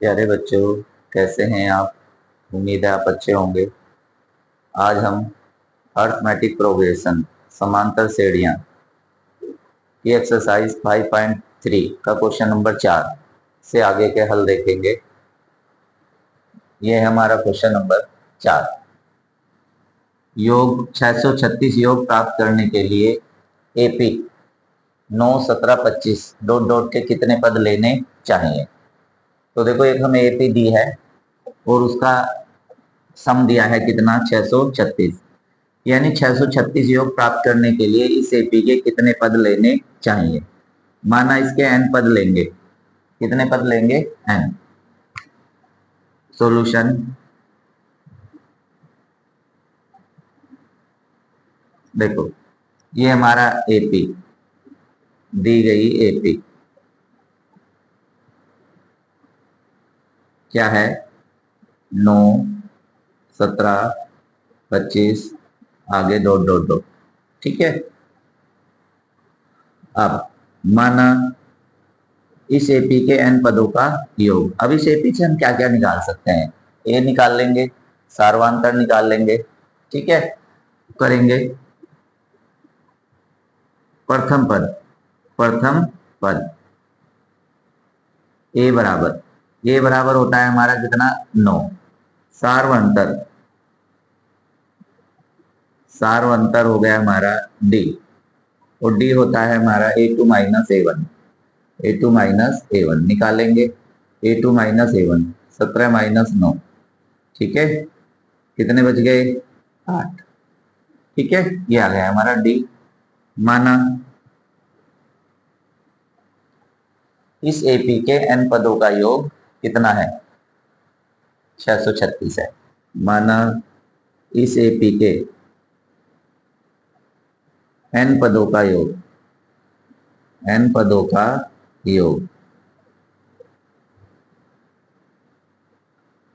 प्यारे बच्चों, कैसे हैं आप? उम्मीद है आप अच्छे होंगे। आज हम अर्थमेटिक प्रोग्रेशन समांतर श्रेणियां की एक्सरसाइज 5.3 का क्वेश्चन नंबर 4 से आगे के हल देखेंगे। ये है हमारा क्वेश्चन नंबर 4। योग 636 योग प्राप्त करने के लिए एपी 9, 17, 25 डॉट डॉट के कितने पद लेने चाहिए। तो देखो, एक हमें एपी दी है और उसका सम दिया है कितना, 636। यानी 636 योग प्राप्त करने के लिए इस एपी के कितने पद लेने चाहिए। माना इसके एन पद लेंगे। कितने पद लेंगे? एन। सॉल्यूशन। देखो, ये हमारा एपी दी गई एपी क्या है? 9, 17, 25 आगे डॉट डॉट डॉट। ठीक है। अब माना इस एपी के एन पदों का योग। अब इस एपी से हम क्या क्या निकाल सकते हैं? ए निकाल लेंगे, सार्वांतर निकाल लेंगे। ठीक है, करेंगे। प्रथम पद, प्रथम पद ए बराबर होता है हमारा कितना? 9। सार्वंतर, सार्वंतर हो गया हमारा डी, और डी होता है हमारा A2 minus A1। A2 minus A1 निकालेंगे। A2 minus A1 17 minus 9। ठीक है, कितने बच गए? 8। ठीक है, ये आ गया हमारा डी। माना इस एपी के एन पदों का योग कितना है? 636 है। माना इस एपी के एन पदों का योग, एन पदों का योग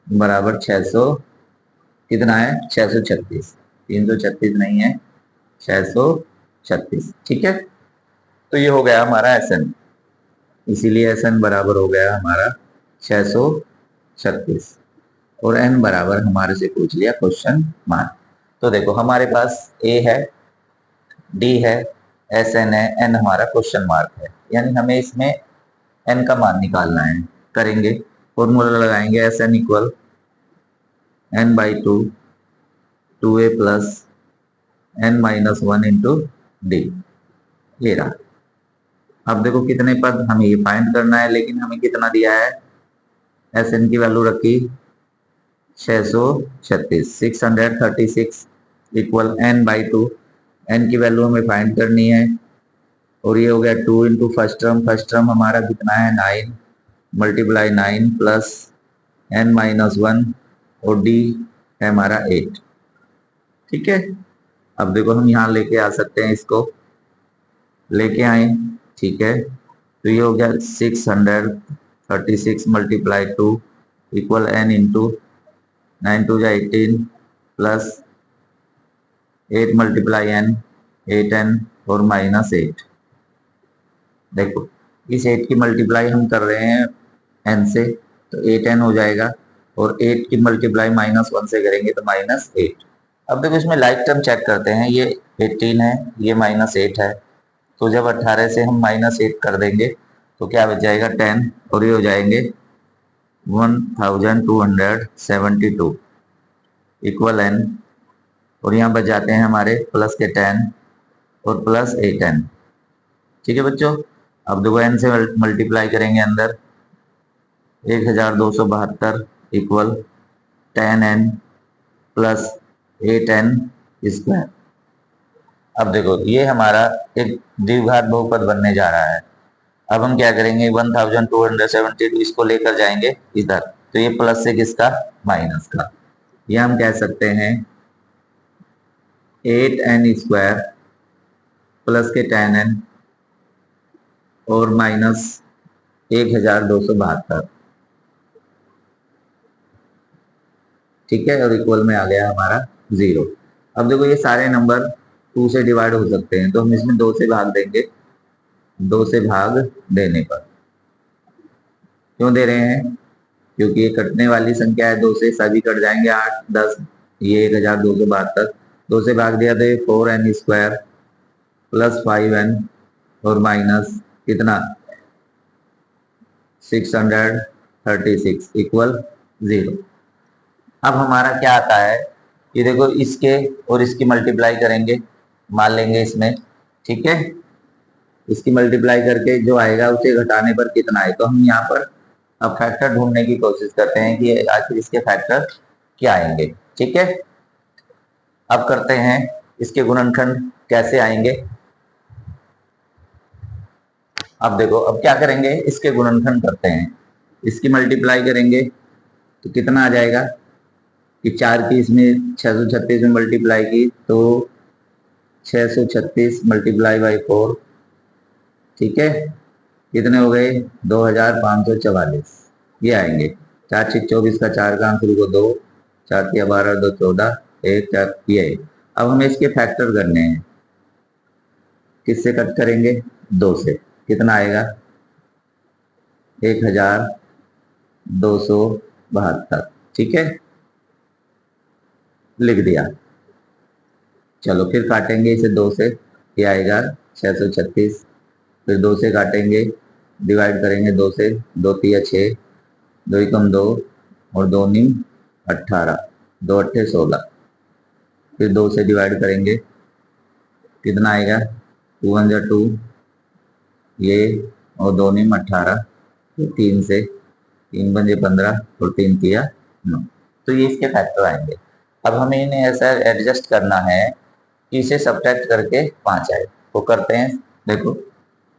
बराबर 600 कितना है? 636। 336 नहीं है, 636। ठीक है, तो ये हो गया हमारा एस एन। इसीलिए एस एन बराबर हो गया हमारा 636 और एन बराबर हमारे से पूछ लिया क्वेश्चन मार्क। तो देखो, हमारे पास ए है, डी है, एस एन है, एन हमारा क्वेश्चन मार्क है। यानी हमें इसमें एन का मान निकालना है। करेंगे, फॉर्मूला लगाएंगे। S N equal N by 2, 2a plus N minus 1 into D. ये रहा। अब देखो कितने पद, हमें ये फाइंड करना है, लेकिन हमें कितना दिया है? एस एन की वैल्यू रखी 636, 636 इक्वल एन बाई 2। एन की वैल्यू हमें फाइंड करनी है, और ये हो गया 2 into first term. First term हमारा कितना है? 9 मल्टीप्लाई 9 प्लस एन माइनस 1, और डी है हमारा 8। ठीक है, अब देखो हम यहाँ लेके आ सकते हैं, इसको लेके आए। ठीक है, तो ये हो गया 636 multiply 2 equal N into 9 two 18 plus 8 multiply N 8n और माइनस 8। देखो, इस 8 की मल्टीप्लाई हम कर रहे हैं n से, तो 8n हो जाएगा, और 8 की मल्टीप्लाई माइनस 1 से करेंगे तो माइनस 8। अब देखो, इसमें लाइक टर्म चेक करते हैं। ये 18 है, ये माइनस 8 है, तो जब 18 से हम माइनस 8 कर देंगे तो क्या बच जाएगा? 10, और ये हो जाएंगे 1272 इक्वल एन, और यहाँ बच जाते हैं हमारे प्लस के 10 और प्लस 8n। ठीक है बच्चों, अब देखो एन से मल्टीप्लाई करेंगे अंदर, 1272 equal 10n plus 8n square. अब देखो, ये हमारा एक द्विघात बहुपद बनने जा रहा है। अब हम क्या करेंगे? 1272 इसको लेकर जाएंगे इधर, तो ये प्लस से किसका? माइनस का। ये हम कह सकते हैं 8n स्क्वायर प्लस के 10n और माइनस 1272। ठीक है, और इक्वल में आ गया हमारा 0। अब देखो, ये सारे नंबर 2 से डिवाइड हो सकते हैं, तो हम इसमें 2 से भाग देंगे। 2 से भाग देने पर क्यों दे रहे हैं? क्योंकि ये कटने वाली संख्या है, 2 से सभी कट जाएंगे, 8 10, ये 1272, 2 से भाग दिया तो ये 4n स्क्वायर प्लस 5n और माइनस कितना 636 इक्वल 0। अब हमारा क्या आता है, ये देखो इसके और इसकी मल्टीप्लाई करेंगे, मान लेंगे इसमें, ठीक है, इसकी मल्टीप्लाई करके जो आएगा उसे घटाने पर कितना है, तो हम यहाँ पर अब फैक्टर ढूंढने की कोशिश करते हैं कि आखिर इसके फैक्टर क्या आएंगे। ठीक है, अब करते हैं इसके गुणनखंड कैसे आएंगे। अब देखो, अब क्या करेंगे, इसके गुणनखंड करते हैं, इसकी मल्टीप्लाई करेंगे तो कितना आ जाएगा कि 4 की इसमें 636 में मल्टीप्लाई की तो 636 मल्टीप्लाई बाई 4, ठीक है, कितने हो गए 2544, ये आएंगे। 4 6 24 का 4 का आंसर को 2, 4 3 12 2 14 1 4, ये। अब हमें इसके फैक्टर करने हैं, किससे कट करेंगे 2 से, कितना आएगा 1272, ठीक है, लिख दिया। चलो फिर काटेंगे इसे 2 से, ये आएगा 636, फिर 2 से काटेंगे, डिवाइड करेंगे 2 से, 2 3 6, 2 एकम 2 और 2 नीम 18, 2 अट्ठे 16, फिर 2 से डिवाइड करेंगे, कितना आएगा 2 1 2, ये और 2 नीम 18, तो 3 से 3 पंजे 15 और 3 तिया 9, तो ये इसके फैक्टर आएंगे। अब हमें इन्हें ऐसा एडजस्ट करना है कि इसे सब्ट्रैक्ट करके 5 आए, वो करते हैं। देखो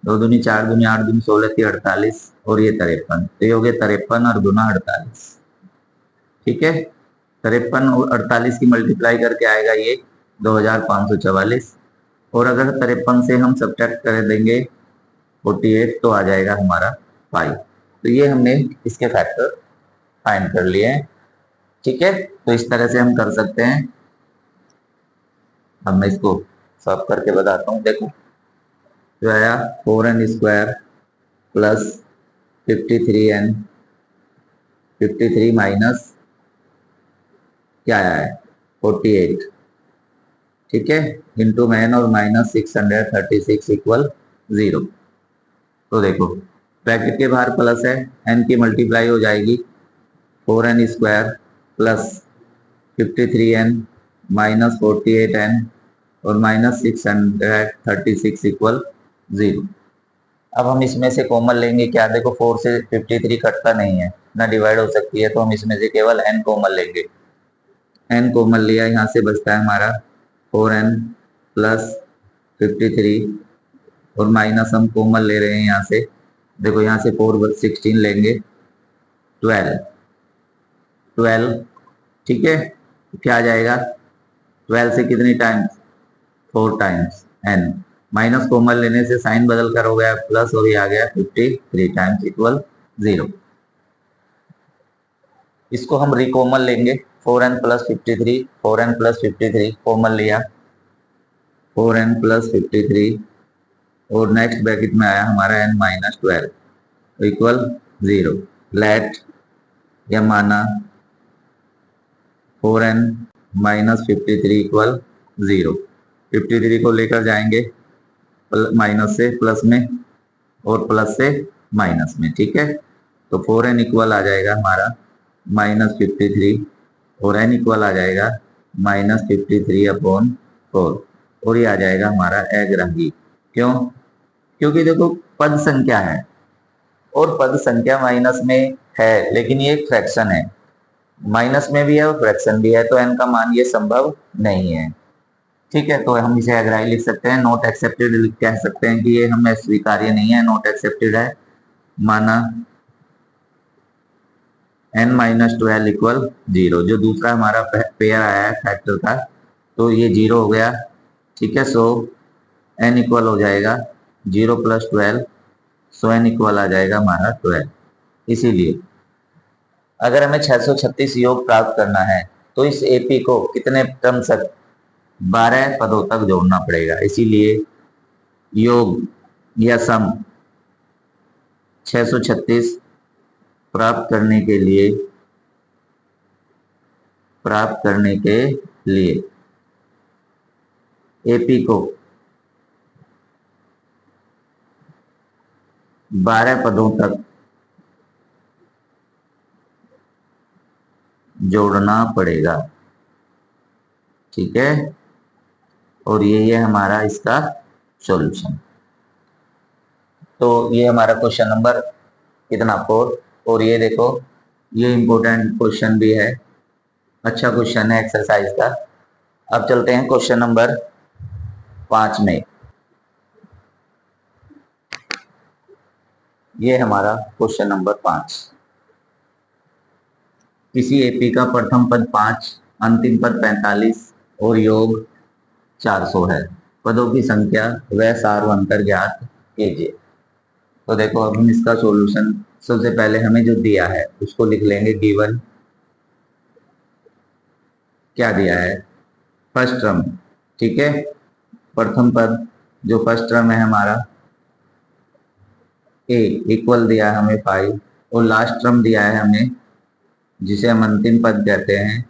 2 दूनी 4 दूनी 8 दूनी 16 थी 48 और ये 53, तो ये हो गया 53 और गुना 48, ठीक है। 53 और 48 की मल्टीप्लाई करके आएगा ये 2544, और अगर 53 से हम सब्ट्रैक्ट कर देंगे 48 तो आ जाएगा हमारा 5। तो ये हमने इसके फैक्टर फाइंड कर लिए हैं, ठीक है। तो इस तरह से हम कर सकते हैं। अब मैं इसको सॉल्व करके बताता हूँ। देखो जो आया 4n square plus 53n, 53 minus क्या आया है 48, ठीक है, इंटू मैन और माइनस 636 इक्वल 0। तो देखो ब्रैकेट के बाहर प्लस है, n की मल्टीप्लाई हो जाएगी 4n square plus 53n minus 48n और माइनस 636 इक्वल 0। अब हम इसमें से कॉमन लेंगे क्या, देखो 4 से 53 कटता नहीं है ना, डिवाइड हो सकती है, तो हम इसमें से केवल n कॉमन लेंगे। n कॉमन लिया, यहाँ से बचता है हमारा 4n प्लस 53 और माइनस हम कॉमन ले रहे हैं यहाँ से, देखो यहाँ से 4 16 लेंगे 12, ठीक है, क्या आ जाएगा 12 से कितनी times 4 times n, minus common लेने से साइन बदल कर हो गया प्लस और ये आ गया 53 टाइम्स इक्वल 0। इसको हम रिकॉमन लेंगे 4n plus 53, 4n plus 53 common लिया 4n प्लस 53 और नेक्स्ट ब्रैकेट में आया हमारा n माइनस 12 इक्वल 0। लेट या माना 4n माइनस 53 इक्वल 0। 53 को लेकर जाएंगे माइनस से प्लस में और प्लस से माइनस में, ठीक है। तो 4n इक्वल आ जाएगा हमारा माइनस 53 और n इक्वल आ जाएगा माइनस 53 अपॉन 4 और ये आ जाएगा हमारा अग्राही। क्यों, क्योंकि देखो पद संख्या है और पद संख्या माइनस में है, लेकिन ये एक फ्रैक्शन है, माइनस में भी है और फ्रैक्शन भी है, तो n का मान ये संभव नहीं है, ठीक है। तो हम इसे अग्राही लिख सकते हैं, नॉट एक्सेप्टेड कह सकते हैं कि ये हमें स्वीकार्य नहीं है, नॉट एक्सेप्टेड है। माना n माइनस 12 इक्वल 0, जो दूसरा हमारा पेयर आया है फैक्टर का, तो ये 0 हो गया, ठीक है। सो n इक्वल हो जाएगा 0 प्लस 12, सो n इक्वल आ जाएगा हमारा 12। इसीलिए अगर हमें 636 योग प्राप्त करना है तो इस एपी को कितने क्रम तक 12 पदों तक जोड़ना पड़ेगा, इसीलिए योग या सम 636 प्राप्त करने के लिए एपी को 12 पदों तक जोड़ना पड़ेगा। ठीक है, और ये है हमारा इसका सॉल्यूशन। तो ये हमारा क्वेश्चन नंबर कितना 4। और ये देखो, ये इंपॉर्टेंट क्वेश्चन भी है, अच्छा क्वेश्चन है एक्सरसाइज का। अब चलते हैं क्वेश्चन नंबर 5 में। ये हमारा क्वेश्चन नंबर 5। किसी एपी का प्रथम पद 5, अंतिम पद 45 और योग 400 है। पदों की संख्या व सारवंतर ज्ञात कीजिए। तो देखो, अब हम इसका सॉल्यूशन सबसे पहले हमें जो दिया है उसको लिख लेंगे। गिवन क्या दिया है, फर्स्ट टर्म। ठीक है, प्रथम पद जो फर्स्ट टर्म है हमारा ए इक्वल दिया है हमें 5, और लास्ट टर्म दिया है हमें जिसे हम अंतिम पद कहते हैं,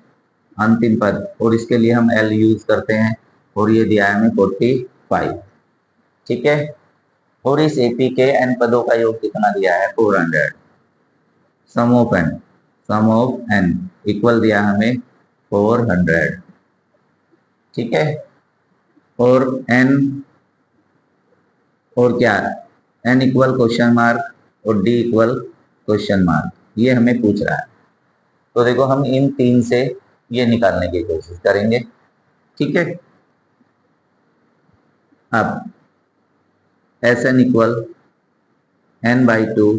अंतिम पद, और इसके लिए हम एल यूज करते हैं, और ये दिया है हमें 45। ठीक है, और इस एपी के एन पदों का योग कितना दिया है 400। सम ऑफ एन इक्वल दिया हमें 400। ठीक है, और एन और क्या, एन इक्वल क्वेश्चन मार्क और डी इक्वल क्वेश्चन मार्क, ये हमें पूछ रहा है। तो देखो, हम इन 3 से ये निकालने की कोशिश करेंगे। ठीक है, अब S N equal n/2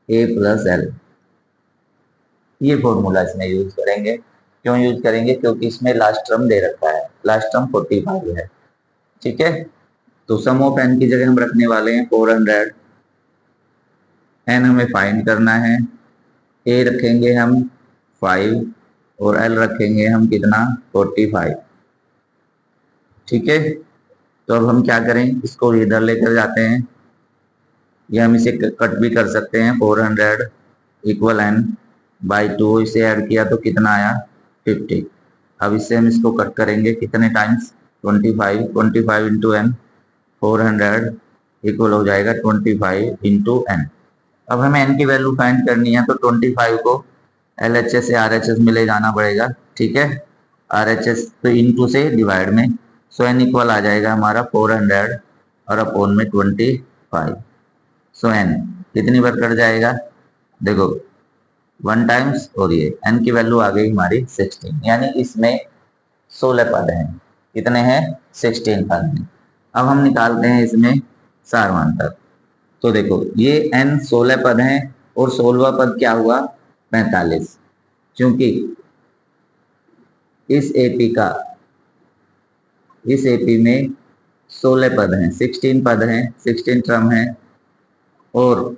a plus L, ये फॉर्मूला इसमें यूज करेंगे। क्यों यूज करेंगे, क्योंकि इसमें लास्ट टर्म दे रखा है, लास्ट टर्म 45 है। ठीक है, तो सम ऑफ एन की जगह हम रखने वाले हैं 400। एन हमें फाइंड करना है, ए रखेंगे हम 5 और एल रखेंगे हम कितना 45। ठीक है, तो अब हम क्या करें, इसको इधर लेकर जाते हैं, या हम इसे कट भी कर सकते हैं। 400 इक्वल n/2, इसे ऐड किया तो कितना आया 50। अब इससे हम इसको कट करेंगे कितने टाइम्स 25 इंटू एन, 400 इक्वल हो जाएगा 25 इंटू एन। अब हमें एन की वैल्यू फाइंड करनी है, तो 25 को LHS से RHS में ले जाना पड़ेगा। ठीक है, RHS तो इंटू से डिवाइड में, सो एन इक्वल आ जाएगा हमारा 400 और अपोन में 25। सो एन कितनी बार कट जाएगा, देखो 1 टाइम्स, और ये एन की वैल्यू आ गई हमारी 16, यानी इसमें 16 पद हैं। कितने हैं 16 पद हैं। अब हम निकालते हैं इसमें सारवांतर। तो देखो, ये n 16 पद हैं और 16वां पद क्या हुआ 45, क्योंकि इस एपी में 16 पद हैं, 16 पद हैं, 16 टर्म हैं, और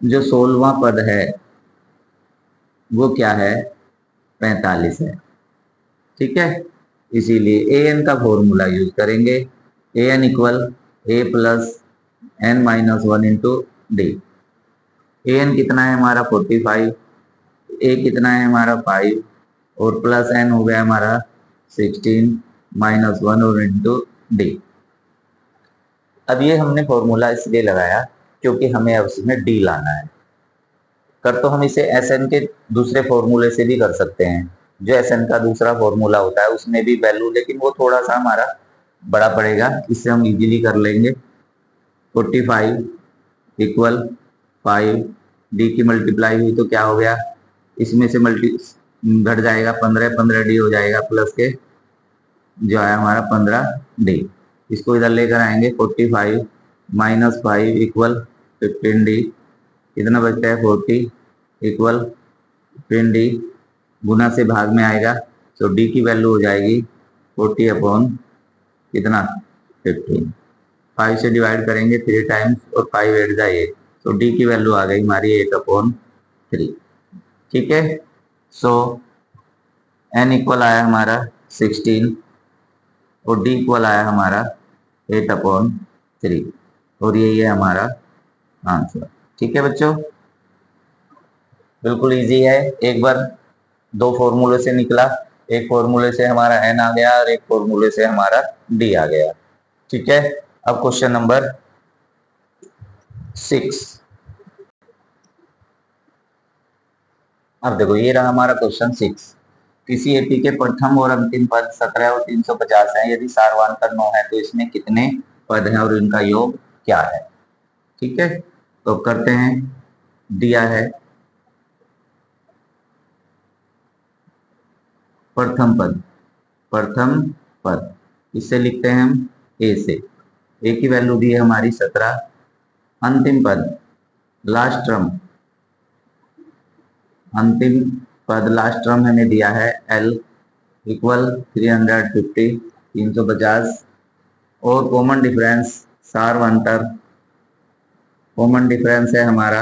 जो 16वां पद है वो क्या है 45 है। ठीक है, इसीलिए ए एन का फॉर्मूला यूज करेंगे। ए N equal A plus n-1 into D. A N कितना है हमारा 45, ए कितना है हमारा 5, और प्लस एन हो गया हमारा 16 -1 और इंटू डी। अब ये हमने फॉर्मूला इसलिए लगाया क्योंकि हमें अब इसमें डी लाना है। कर तो हम इसे एस एन के दूसरे फॉर्मूले से भी कर सकते हैं, जो एस एन का दूसरा फॉर्मूला होता है उसमें भी वैल्यू, लेकिन वो थोड़ा सा हमारा बड़ा पड़ेगा, इससे हम इजीली कर लेंगे। 45 इक्वल 5, डी की मल्टीप्लाई हुई तो क्या हो गया, इसमें से घट जाएगा 15 डी हो जाएगा, प्लस के जो है हमारा 15 डी। इसको इधर लेकर आएंगे 45 -5 इक्वल 15 डी, कितना बचता है 40 इक्वल 15 डी, गुना से भाग में आएगा, तो डी की वैल्यू हो जाएगी 40 अपॉन कितना 15। 5 से डिवाइड करेंगे 3 टाइम्स और 5 8 जाइए, तो डी की वैल्यू आ गई हमारी 8/3। ठीक है, सो एन इक्वल आया हमारा 16 और डी इक्वल आया हमारा 8/3, और ये हमारा आंसर। ठीक है बच्चों, बिल्कुल इजी है। एक बार दो फॉर्मूले से निकला, एक फॉर्मूले से हमारा एन आ गया और एक फॉर्मूले से हमारा डी आ गया। ठीक है, अब क्वेश्चन नंबर 6। अब देखो ये रहा हमारा क्वेश्चन 6। किसी एपी के प्रथम और अंतिम पद 17 और 350 है, यदि सारवांतर 9 है तो इसमें कितने पद हैं और इनका योग क्या है। ठीक है, तो करते हैं। दिया है प्रथम पद, प्रथम पद इससे लिखते हैं हम ए से। ए की वैल्यू दी है हमारी 17। अंतिम पद लास्ट टर्म, अंतिम पद लास्ट टर्म हमें दिया है एल इक्वल 350 350 और कॉमन डिफरेंस सारवांतर, कॉमन डिफरेंस है हमारा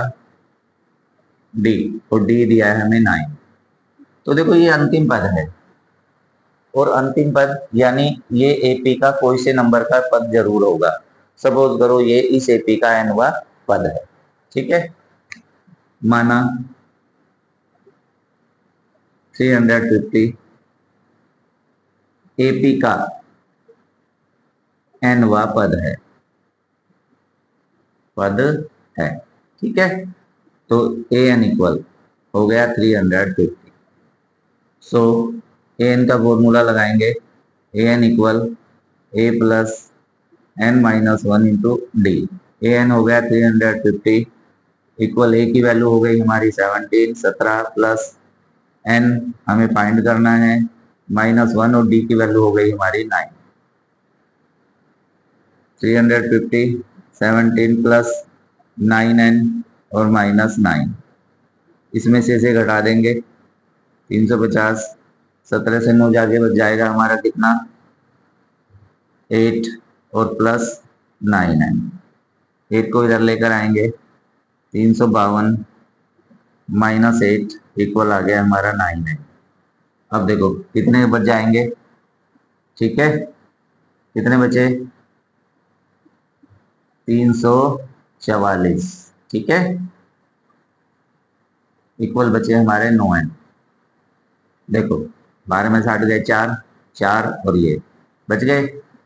डी और डी दिया है हमें 9। तो देखो ये अंतिम पद है और अंतिम पद यानी ये एपी का कोई से नंबर का पद जरूर होगा। सपोज करो ये इस एपी का nवा पद है। ठीक है, माना 350 एपी का nवा पद है, पद है। ठीक है, तो ए एन इक्वल हो गया 350। सो ए एन का फॉर्मूला लगाएंगे, A N equal A plus N minus 1 into D. A N हो गया 350 इक्वल ए की वैल्यू हो गई हमारी 17 प्लस एन हमें फाइंड करना है -1 और डी की वैल्यू हो गई हमारी 9। 350 17 प्लस 9n और -9 इसमें से घटा देंगे 350। 17 से 9 जाके बच जाएगा हमारा कितना 8 और प्लस 9n। 8 को इधर लेकर आएंगे 352 -8 इक्वल आ गया हमारा 9n। अब देखो कितने बच जाएंगे। ठीक है, कितने बचे 344। ठीक है, इक्वल बचे हमारे 9n। देखो 12 में 60 गए 4 4 और ये बच गए,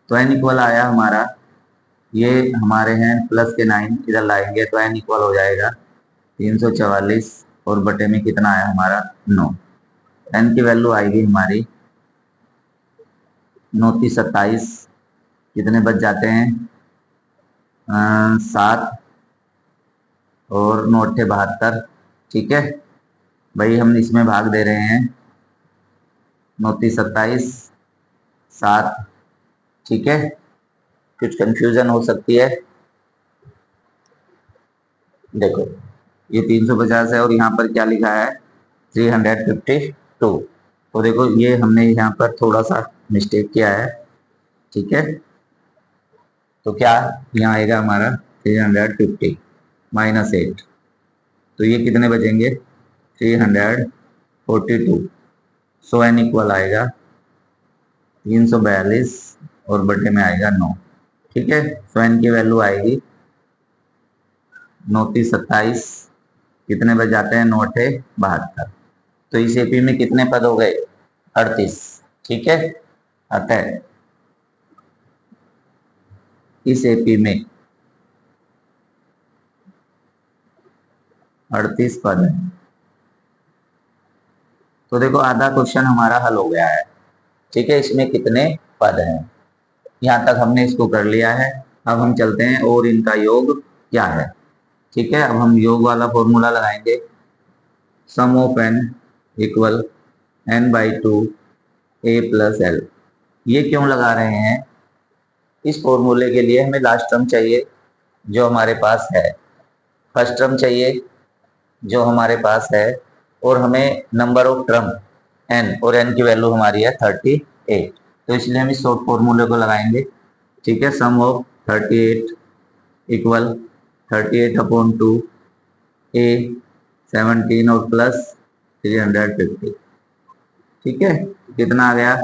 तो n इक्वल आया हमारा, ये हमारे हैं प्लस के 9 इधर लाएंगे तो n इक्वल हो जाएगा 344 और बटे में कितना आया हमारा 9। n की वैल्यू आएगी हमारी 9 की 27, कितने बच जाते हैं 7 और 9 8 72। ठीक है भाई, हम इसमें भाग दे रहे हैं 9 की 27 7। ठीक है, कुछ कंफ्यूजन हो सकती है। देखो ये 350 है और यहाँ पर क्या लिखा है 352। तो देखो ये हमने यहाँ पर थोड़ा सा मिस्टेक किया है। ठीक है, तो क्या यहाँ आएगा हमारा 350 -8, तो ये कितने बचेंगे 342। सो एन इक्वल आएगा 342 और बटे में आएगा 9। ठीक है, सो एन की वैल्यू आएगी 9 की 27, कितने बच जाते हैं 9 8 72। तो इस एपी में कितने पद हो गए 38। ठीक है, अतः इस एपी में 38 पद है। तो देखो आधा क्वेश्चन हमारा हल हो गया है। ठीक है, इसमें कितने पद हैं यहाँ तक हमने इसको कर लिया है। अब हम चलते हैं और इनका योग क्या है। ठीक है, अब हम योग वाला फॉर्मूला लगाएंगे, sum of n equal n/2 a plus l। ये क्यों लगा रहे हैं, इस फॉर्मूले के लिए हमें लास्ट टर्म चाहिए जो हमारे पास है, फर्स्ट टर्म चाहिए जो हमारे पास है, और हमें नंबर ऑफ टर्म n और n की वैल्यू हमारी है 38। तो इसलिए हम इस शॉर्ट फॉर्मूले को लगाएंगे। ठीक है, सम ऑफ 38 इक्वल 38/2 a 17 और प्लस 350। ठीक है, कितना आ गया,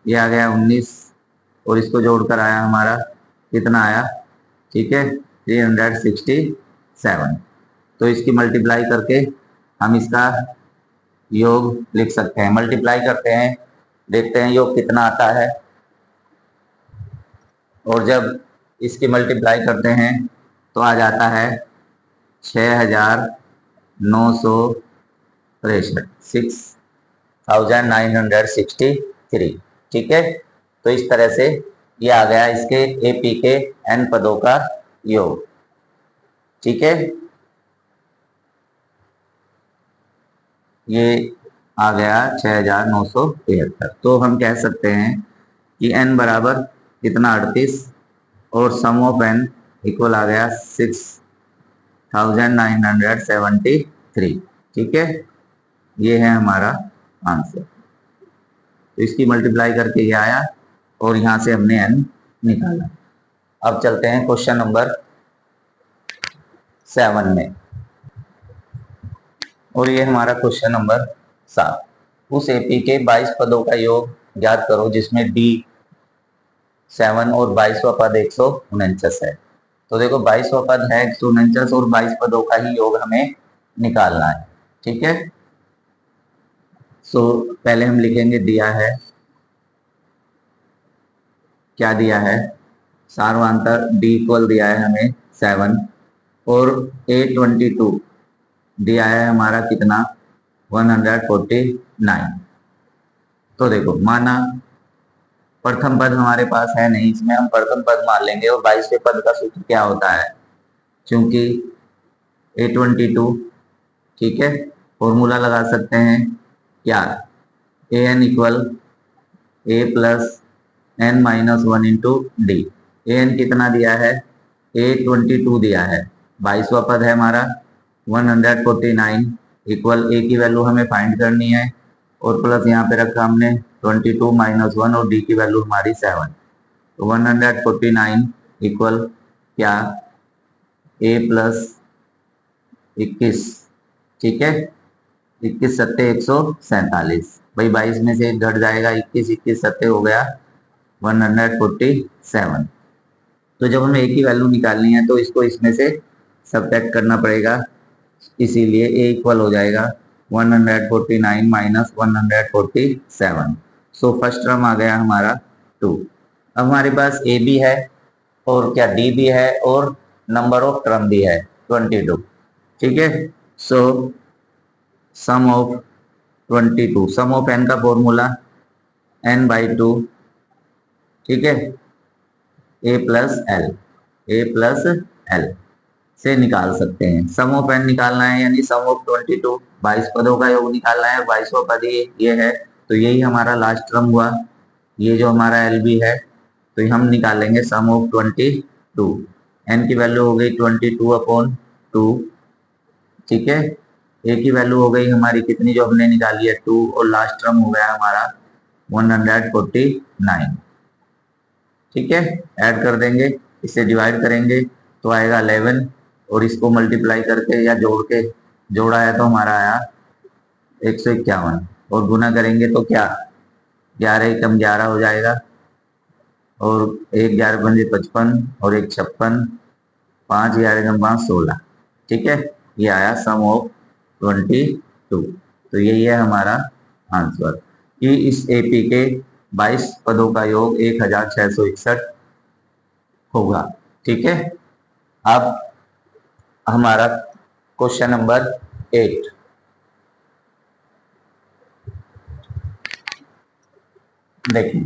ये आ गया 19 और इसको जोड़कर आया हमारा कितना आया। ठीक है, 367। 7। तो इसकी मल्टीप्लाई करके हम इसका योग लिख सकते हैं। मल्टीप्लाई करते हैं, देखते हैं योग कितना आता है। और जब इसकी मल्टीप्लाई करते हैं तो आ जाता है 6963, 6963। ठीक है, तो इस तरह से ये आ गया इसके एपी के n पदों का योग। ठीक है, ये आ गया 6973। तो हम कह सकते हैं कि n बराबर कितना 38 और सम ऑफ n इक्वल आ गया 6973। ठीक है, ये है हमारा आंसर। तो इसकी मल्टीप्लाई करके ये आया और यहां से हमने n निकाला। अब चलते हैं क्वेश्चन नंबर 7 में, और ये हमारा क्वेश्चन नंबर 7। उस एपी के 22 पदों का योग ज्ञात करो जिसमें D7 और 22वां पद 149 है। तो देखो 22वां पद है 149 और 22 पदों का ही योग हमें निकालना है। ठीक है, सो पहले हम लिखेंगे दिया है, क्या दिया है, सार्वांतर D इक्वल दिया है हमें 7 और A22 दिया है हमारा कितना 149। तो देखो माना प्रथम पद हमारे पास है नहीं, इसमें हम प्रथम पद मान लेंगे। और 22वें पद का सूत्र क्या होता है, क्योंकि A22, ठीक है, फॉर्मूला लगा सकते हैं क्या, an equal a plus n minus 1 into D. an कितना दिया है, A22 दिया है, 22वां पद है हमारा 149 इक्वल a की वैल्यू हमें फाइंड करनी है और प्लस यहाँ पे रखा हमने 22 माइनस 1 और d की वैल्यू हमारी 7। तो 149 इक्वल क्या, a प्लस 21। ठीक है, 21 सत्ते 147। भाई 22 में से एक घट जाएगा, 21 21 सत्ते हो गया 147। तो जब हमें a की वैल्यू निकालनी है तो इसको इसमें से सब्ट्रैक्ट करना पड़ेगा, इसीलिए a इक्वल हो जाएगा 149 माइनस 147। सो फर्स्ट टर्म आ गया हमारा 2। अब हमारे पास a भी है और क्या d भी है और नंबर ऑफ टर्म भी है 22। ठीक है, सो सम ऑफ 22, सम ऑफ n का फॉर्मूला n/2, ठीक है, a प्लस एल से निकाल सकते हैं। सम ऑफ n निकालना है यानी सम ऑफ 22, 22 पदों का योग निकालना है। 22वां पद ये है, तो यही हमारा लास्ट टर्म हुआ। ये जो हमारा एल भी है, तो हम निकालेंगे सम ऑफ 22। n की वैल्यू हो गई 22/2। ठीक है, a की वैल्यू हो गई हमारी कितनी जो हमने निकाली है 2 और लास्ट टर्म हो गया हमारा 149। ठीक है, ऐड कर देंगे, इसे डिवाइड करेंगे तो आएगा 11 और इसको मल्टीप्लाई करके या जोड़ के जोड़ा है तो हमारा आया 151 और गुना करेंगे तो क्या 11 एकम 11 हो जाएगा और 1 11 पंजे 55 और 1 56, 5 11 एकम 5 16। ठीक है, ये आया सम ऑफ 22। तो यही है हमारा आंसर कि इस एपी के 22 पदों का योग 1661 होगा। ठीक है, अब हमारा क्वेश्चन नंबर 8। देखिए,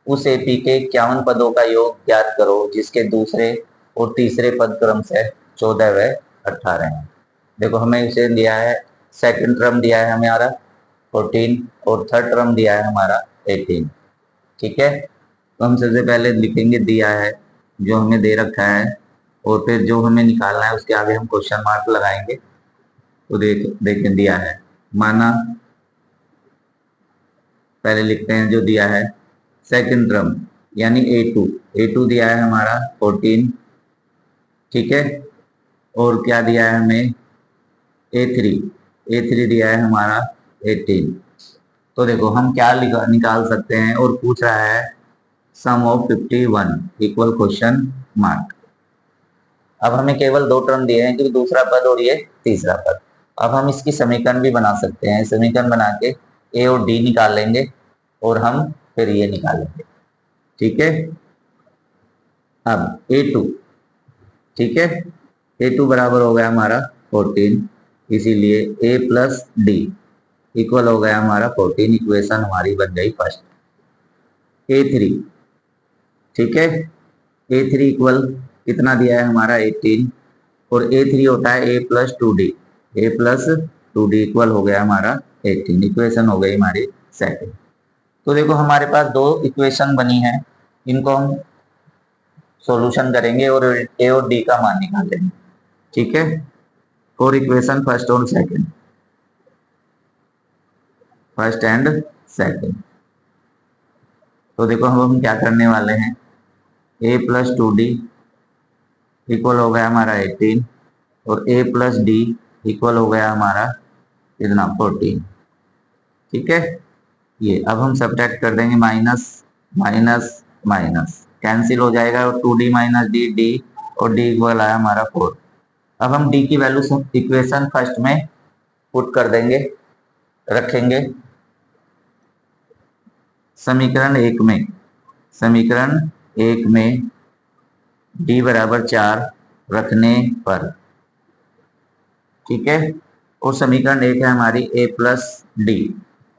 उस एपी के 51 पदों का योग ज्ञात करो जिसके दूसरे और तीसरे पद क्रम से 14 व 18 हैं। देखो हमें इसे दिया है, सेकंड टर्म दिया है हमारा 14 और थर्ड टर्म दिया है हमारा 18। ठीक है, तो हम सबसे पहले लिखेंगे दिया है जो हमें दे रखा है और फिर जो हमें निकालना है उसके आगे हम क्वेश्चन मार्क लगाएंगे। तो देखें दिया है, माना पहले लिखते हैं जो दिया है सेकंड टर्म यानी A2 दिया है हमारा 14। ठीक है, और क्या दिया है हमें A3 दिया है हमारा 18। तो देखो हम क्या निकाल सकते हैं और पूछ रहा है sum of 51 equal question mark. अब हमें केवल दो टर्म दिए हैं, क्योंकि दूसरा पद और ये तीसरा पद। अब हम इसकी समीकरण भी बना सकते हैं, समीकरण बना के ए और डी निकाल लेंगे और हम फिर ये निकालेंगे। ठीक है, अब A2, ठीक है, A2 बराबर हो गया हमारा 14, इसीलिए A प्लस डी इक्वल हो गया हमारा 14। इक्वेशन हमारी बन गई फर्स्ट। A3, ठीक है, A3 इक्वल कितना दिया है हमारा 18, और A3 होता है A plus two D, A plus two D equal हो गया हमारा 18। इक्वेशन हो गई हमारी सेकंड। तो देखो हमारे पास दो इक्वेशन बनी है, इनको हम सॉल्यूशन करेंगे और ए और डी का मान निकालेंगे। ठीक है, फॉर इक्वेशन फर्स्ट और सेकंड, फर्स्ट एंड सेकंड। तो देखो हम क्या करने वाले हैं, ए प्लस टू डी इक्वल हो गया हमारा 18 और ए प्लस डी इक्वल हो गया हमारा कितना 14। ठीक है, ये अब हम सब्ट्रैक्ट कर देंगे, माइनस माइनस माइनस कैंसिल हो जाएगा, और two D minus D, D और डी इक्वल आया हमारा 4। अब हम डी की वैल्यू इक्वेशन फर्स्ट में पुट कर देंगे, रखेंगे समीकरण एक में, समीकरण एक में डी बराबर 4 रखने पर। ठीक है, और समीकरण एक है हमारी ए प्लस डी,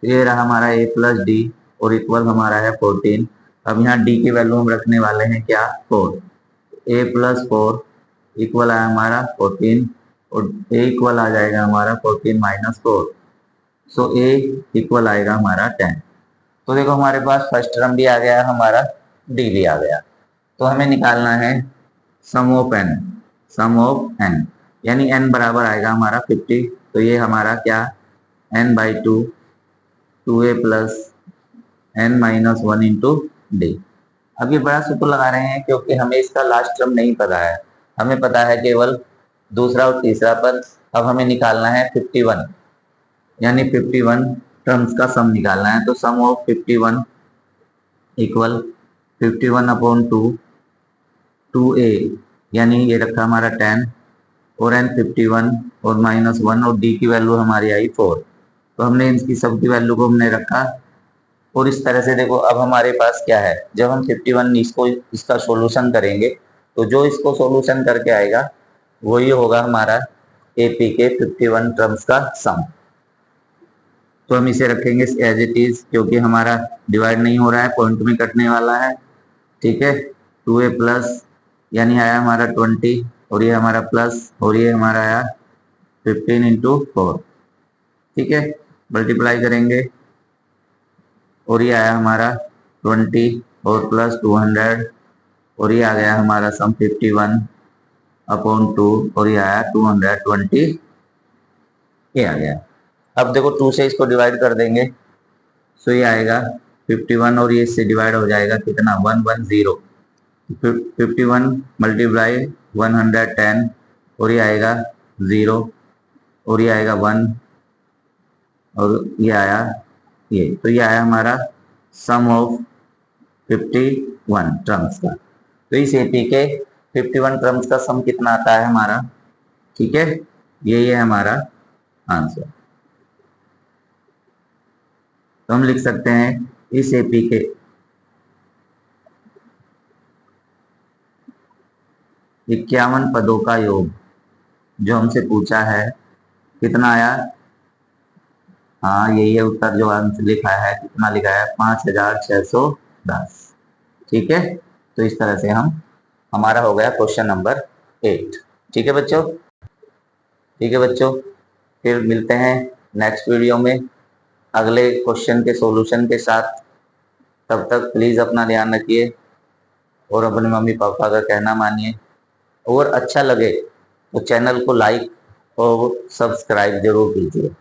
ये रहा हमारा ए प्लस डी और इक्वल हमारा है 14। अब यहाँ डी की वैल्यू हम रखने वाले हैं क्या 4, ए प्लस 4 इक्वल आया हमारा 14, और ए इक्वल आ जाएगा हमारा 14 माइनस 4, सो ए इक्वल आएगा हमारा 10। तो देखो हमारे पास फर्स्ट टर्म भी आ गया, हमारा डी भी आ गया। तो हमें निकालना है sum of N, sum of N, यानी एन बराबर आएगा हमारा 50। तो ये हमारा क्या N by two, two A plus N minus 1 into D. अब ये बड़ा सूत्र लगा रहे हैं क्योंकि हमें इसका लास्ट टर्म नहीं पता है, हमें पता है केवल दूसरा और तीसरा पद। अब हमें निकालना है 51, यानी 51 टर्म्स का सम निकालना है। तो सम ऑफ 51 इक्वल 51 अपॉन टू ए, यानी ये रखा हमारा 10 और एन 51 और माइनस 1, और डी की वैल्यू हमारी आई 4। तो हमने इनकी सब की वैल्यू को हमने रखा, और इस तरह से देखो अब हमारे पास क्या है, जब हम 51 इसको इसका सॉल्यूशन करेंगे तो जो इसको सॉल्यूशन करके आएगा वही होगा हमारा एपी के 51 टर्म्स का सम। तो हम इसे रखेंगे एज इट इज, क्योंकि हमारा डिवाइड नहीं हो रहा है, पॉइंट में कटने वाला है। ठीक है, 2a प्लस यानी आया हमारा 20, और ये हमारा प्लस, और ये हमारा आया 15 इंटू 4। ठीक है, मल्टीप्लाई करेंगे और ये आया हमारा 20 और प्लस 200, और ये आ गया हमारा सम 51 अपॉन 2, और ये आया 220, ये आ गया। अब देखो 2 से इसको डिवाइड कर देंगे, सो ये आएगा 51 और ये इससे डिवाइड हो जाएगा कितना 110, 51 मल्टीप्लाई 110, और ये आएगा 0, और ये आएगा 1, और ये आया ये, तो ये आया हमारा सम ऑफ 51 टर्म्स का। तो इस एपी के 51 टर्म्स का सम कितना आता है हमारा। ठीक है, यही है हमारा आंसर। तो हम लिख सकते हैं इस एपी के 51 पदों का योग जो हमसे पूछा है कितना आया। हाँ, यही है उत्तर जो आंसर लिखा है, कितना लिखा है 5610। ठीक है, तो इस तरह से हमारा हो गया क्वेश्चन नंबर 8। ठीक है बच्चों, ठीक है बच्चों, फिर मिलते हैं नेक्स्ट वीडियो में अगले क्वेश्चन के सॉल्यूशन के साथ। तब तक प्लीज अपना ध्यान रखिए और अपने मम्मी पापा का कहना मानिए, और अच्छा लगे तो चैनल को लाइक और सब्सक्राइब जरूर कीजिए।